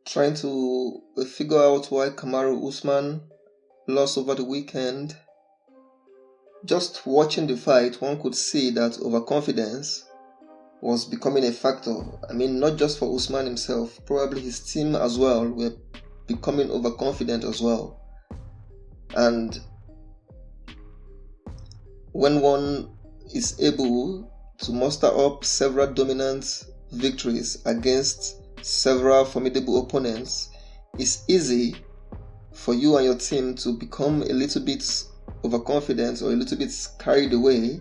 trying to figure out why Kamaru Usman lost over the weekend. Just watching the fight, one could see that overconfidence was becoming a factor. I mean, not just for Usman himself, probably his team as well were becoming overconfident as well. And when one is able to muster up several dominant victories against several formidable opponents, it's easy for you and your team to become a little bit overconfident or a little bit carried away.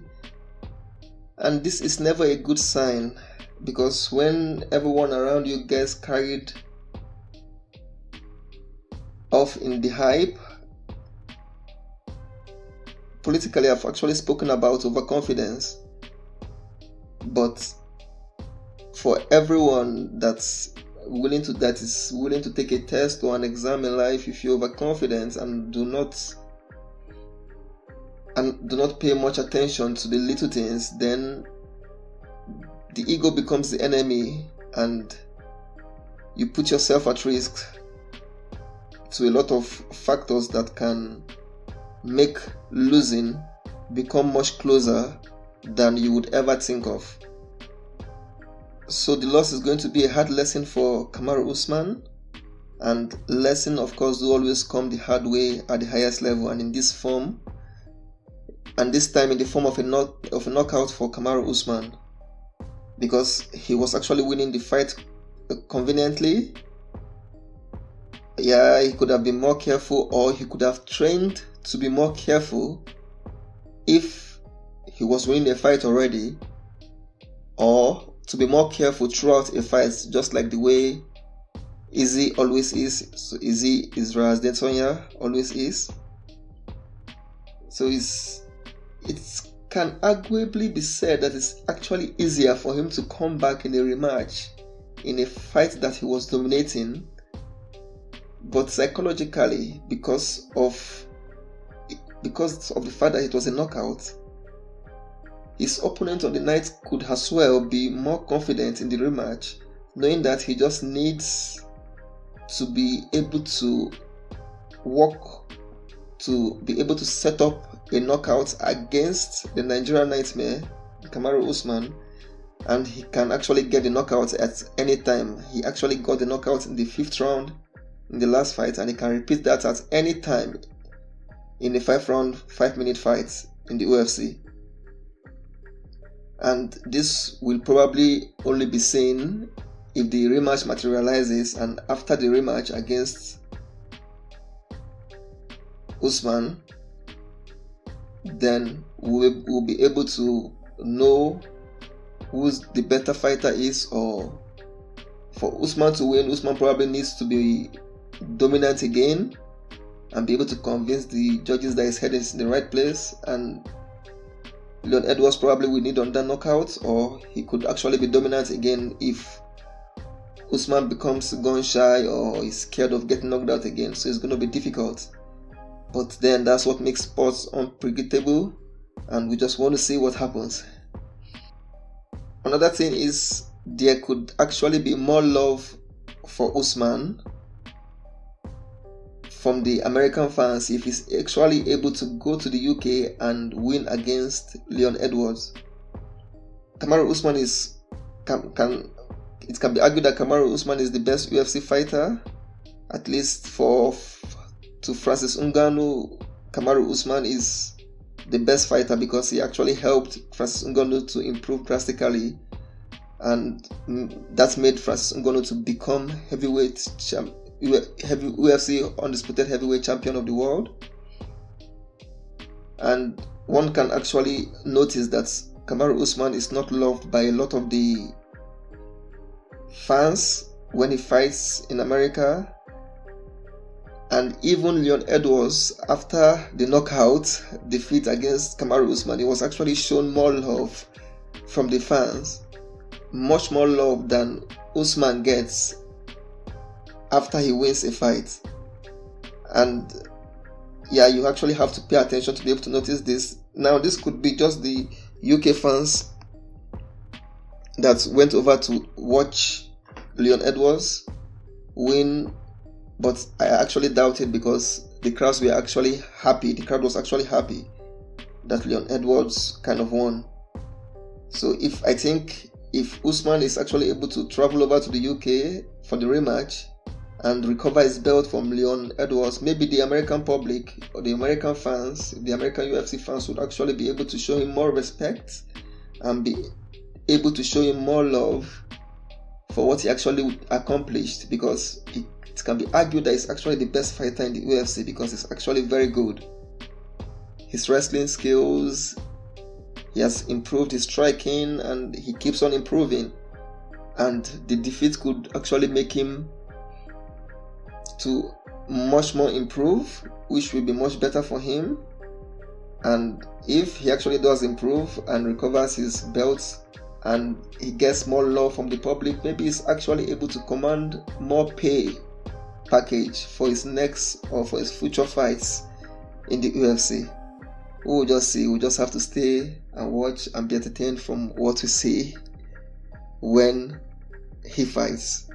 And this is never a good sign, because when everyone around you gets carried off in the hype, politically I've actually spoken about overconfidence, but for everyone that is willing to take a test or an exam in life, if you're overconfident and do not pay much attention to the little things, then the ego becomes the enemy and you put yourself at risk to a lot of factors that can make losing become much closer than you would ever think of. So the loss is going to be a hard lesson for Kamaru Usman, and lesson, of course, do always come the hard way at the highest level, and in this form, and this time in the form of a knockout for Kamaru Usman, because he was actually winning the fight conveniently. Yeah, he could have been more careful, or he could have trained to be more careful if he was winning the fight already, or to be more careful throughout a fight, just like the way Izzy always is. So Izzy Israel Adesanya always is. So it can arguably be said that it's actually easier for him to come back in a rematch in a fight that he was dominating, but psychologically, because of the fact that it was a knockout, his opponent on the night could as well be more confident in the rematch, knowing that he just needs to be able to set up a knockout against the Nigerian Nightmare, Kamaru Usman, and he can actually get the knockout at any time. He actually got the knockout in the 5th round in the last fight, and he can repeat that at any time in a 5-round, 5-minute fight in the UFC. And this will probably only be seen if the rematch materializes, and after the rematch against Usman, then we'll be able to know who the better fighter is. Or for Usman to win, Usman probably needs to be dominant again and be able to convince the judges that his head is in the right place, and Leon Edwards probably will need under knockout, or he could actually be dominant again if Usman becomes gun shy or is scared of getting knocked out again. So it's going to be difficult. But then that's what makes sports unpredictable, and we just want to see what happens. Another thing is there could actually be more love for Usman from the American fans if he's actually able to go to the UK and win against Leon Edwards. Kamaru Usman it can be argued that Kamaru Usman is the best UFC fighter, at least to Francis Ngannou. Kamaru Usman is the best fighter because he actually helped Francis Ngannou to improve drastically, and that made Francis Ngannou to become UFC undisputed heavyweight champion of the world. And one can actually notice that Kamaru Usman is not loved by a lot of the fans when he fights in America. And even Leon Edwards, after the knockout defeat against Kamaru Usman, he was actually shown more love from the fans, much more love than Usman gets after he wins a fight. And yeah, you actually have to pay attention to be able to notice this. Now, this could be just the UK fans that went over to watch Leon Edwards, win, but I actually doubt it because the crowds were actually happy. The crowd was actually happy that Leon Edwards kind of won. So I think if Usman is actually able to travel over to the UK for the rematch and recover his belt from Leon Edwards, maybe the American public or the American fans, the American UFC fans would actually be able to show him more respect and be able to show him more love for what he actually accomplished, because it can be argued that he's actually the best fighter in the UFC because he's actually very good. His wrestling skills, he has improved his striking and he keeps on improving, and the defeat could actually make him to much more improve, which will be much better for him. And if he actually does improve and recovers his belts and he gets more love from the public, maybe he's actually able to command more pay package for his next or for his future fights in the UFC. We'll just see. We'll just have to stay and watch and be entertained from what we see when he fights.